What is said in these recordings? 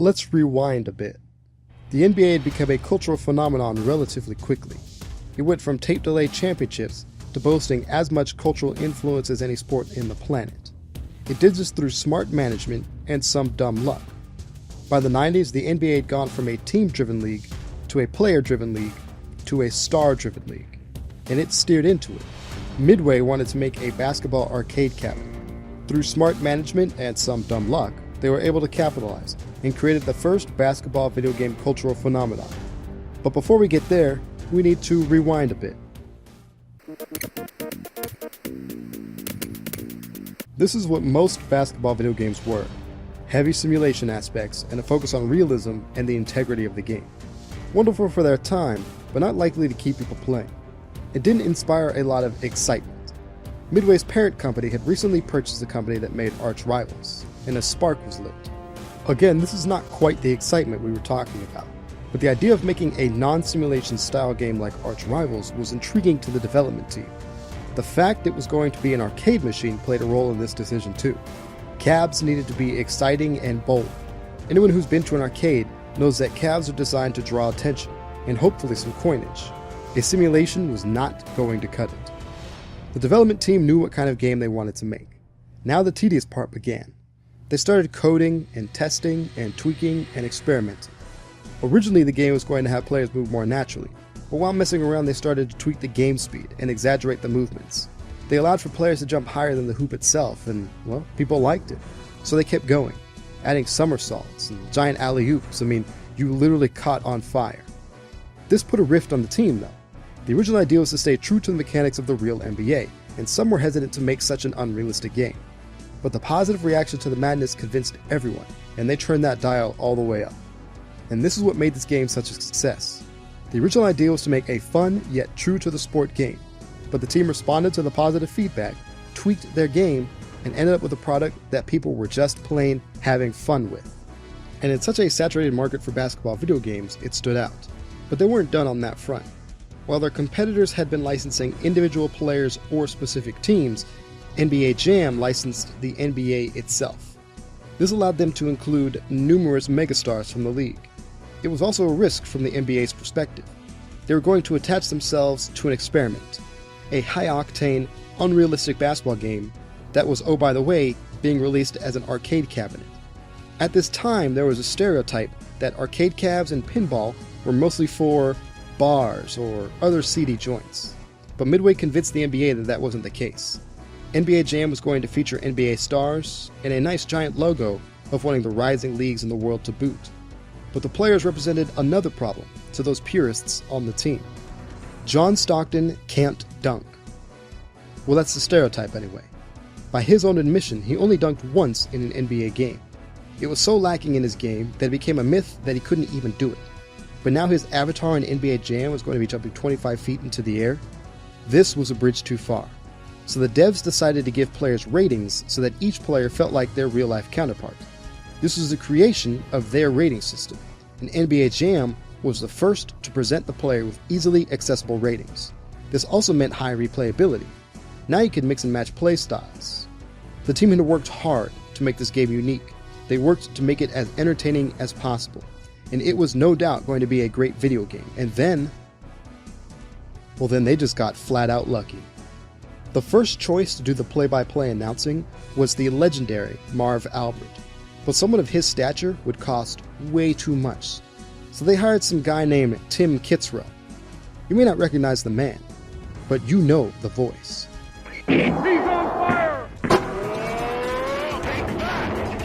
Let's rewind a bit. The NBA had become a cultural phenomenon relatively quickly. It went from tape-delayed championships to boasting as much cultural influence as any sport in the planet. It did this through smart management and some dumb luck. By the 90s, the NBA had gone from a team-driven league to a player-driven league to a star-driven league, and it steered into it. Midway wanted to make a basketball arcade cabinet. Through smart management and some dumb luck, they were able to capitalize and created the first basketball video game cultural phenomenon. But before we get there, we need to rewind a bit. This is what most basketball video games were: heavy simulation aspects and a focus on realism and the integrity of the game. Wonderful for their time, but not likely to keep people playing. It didn't inspire a lot of excitement. Midway's parent company had recently purchased a company that made arch rivals, and a spark was lit. Again, this is not quite the excitement we were talking about, but the idea of making a non-simulation style game like Arch Rivals was intriguing to the development team. The fact it was going to be an arcade machine played a role in this decision too. Cabs needed to be exciting and bold. Anyone who's been to an arcade knows that cabs are designed to draw attention, and hopefully some coinage. A simulation was not going to cut it. The development team knew what kind of game they wanted to make. Now the tedious part began. They started coding and testing and tweaking and experimenting. Originally the game was going to have players move more naturally, but while messing around they started to tweak the game speed and exaggerate the movements. They allowed for players to jump higher than the hoop itself, and, well, people liked it. So they kept going, adding somersaults and giant alley-oops. I mean, you literally caught on fire. This put a rift on the team though. The original idea was to stay true to the mechanics of the real NBA, and some were hesitant to make such an unrealistic game. But the positive reaction to the madness convinced everyone, and they turned that dial all the way up. And this is what made this game such a success. The original idea was to make a fun yet true to the sport game, but the team responded to the positive feedback, tweaked their game, and ended up with a product that people were just plain having fun with. And in such a saturated market for basketball video games, it stood out. But they weren't done on that front. While their competitors had been licensing individual players or specific teams, NBA Jam licensed the NBA itself. This allowed them to include numerous megastars from the league. It was also a risk from the NBA's perspective. They were going to attach themselves to an experiment, a high-octane, unrealistic basketball game that was, oh by the way, being released as an arcade cabinet. At this time, there was a stereotype that arcade cabs and pinball were mostly for bars or other seedy joints. But Midway convinced the NBA that that wasn't the case. NBA Jam was going to feature NBA stars and a nice giant logo of one of the rising leagues in the world to boot. But the players represented another problem to those purists on the team. John Stockton can't dunk. Well, that's the stereotype anyway. By his own admission, he only dunked once in an NBA game. It was so lacking in his game that it became a myth that he couldn't even do it. But now his avatar in NBA Jam was going to be jumping 25 feet into the air. This was a bridge too far. So the devs decided to give players ratings so that each player felt like their real-life counterpart. This was the creation of their rating system, and NBA Jam was the first to present the player with easily accessible ratings. This also meant high replayability. Now you could mix and match play styles. The team had worked hard to make this game unique. They worked to make it as entertaining as possible, and it was no doubt going to be a great video game. And then they just got flat out lucky. The first choice to do the play-by-play announcing was the legendary Marv Albert. But someone of his stature would cost way too much. So they hired some guy named Tim Kitzrow. You may not recognize the man, but you know the voice. He's on fire!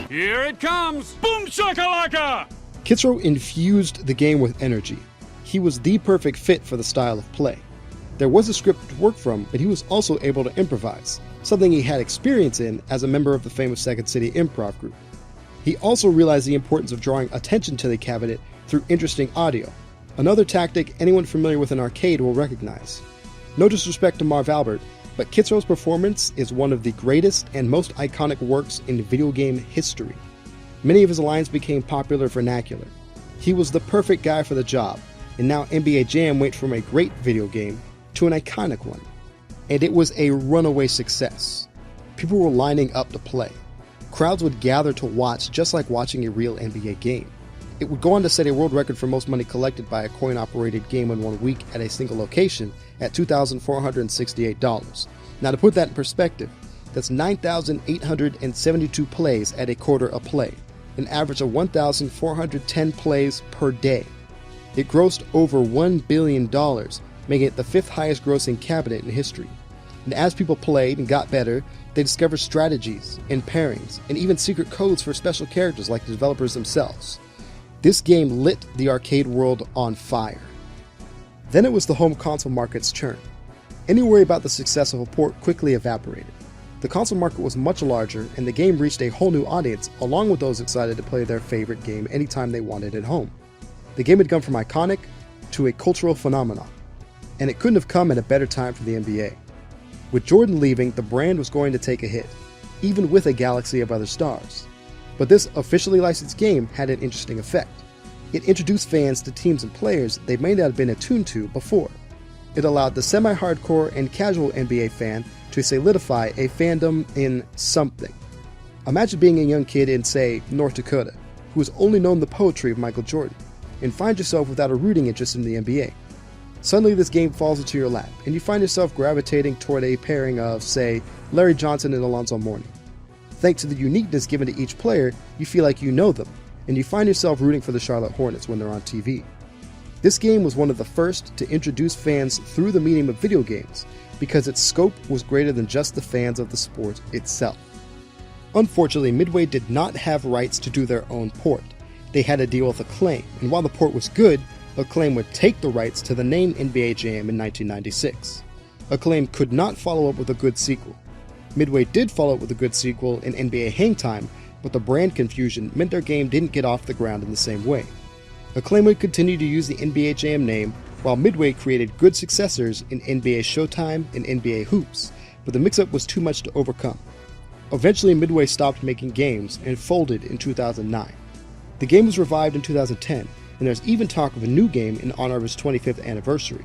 Here it comes! Boomshakalaka! Kitzrow infused the game with energy. He was the perfect fit for the style of play. There was a script to work from, but he was also able to improvise, something he had experience in as a member of the famous Second City improv group. He also realized the importance of drawing attention to the cabinet through interesting audio, another tactic anyone familiar with an arcade will recognize. No disrespect to Marv Albert, but Kitzrow's performance is one of the greatest and most iconic works in video game history. Many of his lines became popular vernacular. He was the perfect guy for the job, and now NBA Jam went from a great video game to an iconic one. And it was a runaway success. People were lining up to play. Crowds would gather to watch just like watching a real NBA game. It would go on to set a world record for most money collected by a coin-operated game in 1 week at a single location at $2,468. Now, to put that in perspective, that's 9,872 plays at a quarter a play, an average of 1,410 plays per day. It grossed over $1 billion, making it the 5th highest grossing cabinet in history. And as people played and got better, they discovered strategies and pairings, and even secret codes for special characters like the developers themselves. This game lit the arcade world on fire. Then it was the home console market's turn. Any worry about the success of a port quickly evaporated. The console market was much larger, and the game reached a whole new audience, along with those excited to play their favorite game anytime they wanted at home. The game had gone from iconic to a cultural phenomenon, and it couldn't have come at a better time for the NBA. With Jordan leaving, the brand was going to take a hit, even with a galaxy of other stars. But this officially licensed game had an interesting effect. It introduced fans to teams and players they may not have been attuned to before. It allowed the semi-hardcore and casual NBA fan to solidify a fandom in something. Imagine being a young kid in, say, North Dakota, who has only known the poetry of Michael Jordan, and find yourself without a rooting interest in the NBA. Suddenly this game falls into your lap, and you find yourself gravitating toward a pairing of, say, Larry Johnson and Alonzo Mourning. Thanks to the uniqueness given to each player, you feel like you know them, and you find yourself rooting for the Charlotte Hornets when they're on TV. This game was one of the first to introduce fans through the medium of video games, because its scope was greater than just the fans of the sport itself. Unfortunately, Midway did not have rights to do their own port. They had to deal with Acclaim, and while the port was good, Acclaim would take the rights to the name NBA Jam in 1996. Acclaim could not follow up with a good sequel. Midway did follow up with a good sequel in NBA Hang Time, but the brand confusion meant their game didn't get off the ground in the same way. Acclaim would continue to use the NBA Jam name, while Midway created good successors in NBA Showtime and NBA Hoops, but the mix-up was too much to overcome. Eventually, Midway stopped making games and folded in 2009. The game was revived in 2010, and there's even talk of a new game in honor of its 25th anniversary.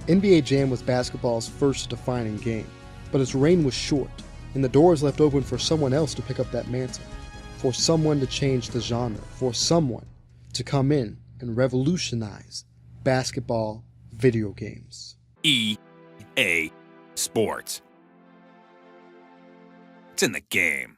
NBA Jam was basketball's first defining game, but its reign was short, and the door is left open for someone else to pick up that mantle, for someone to change the genre, for someone to come in and revolutionize basketball video games. EA Sports. It's in the game.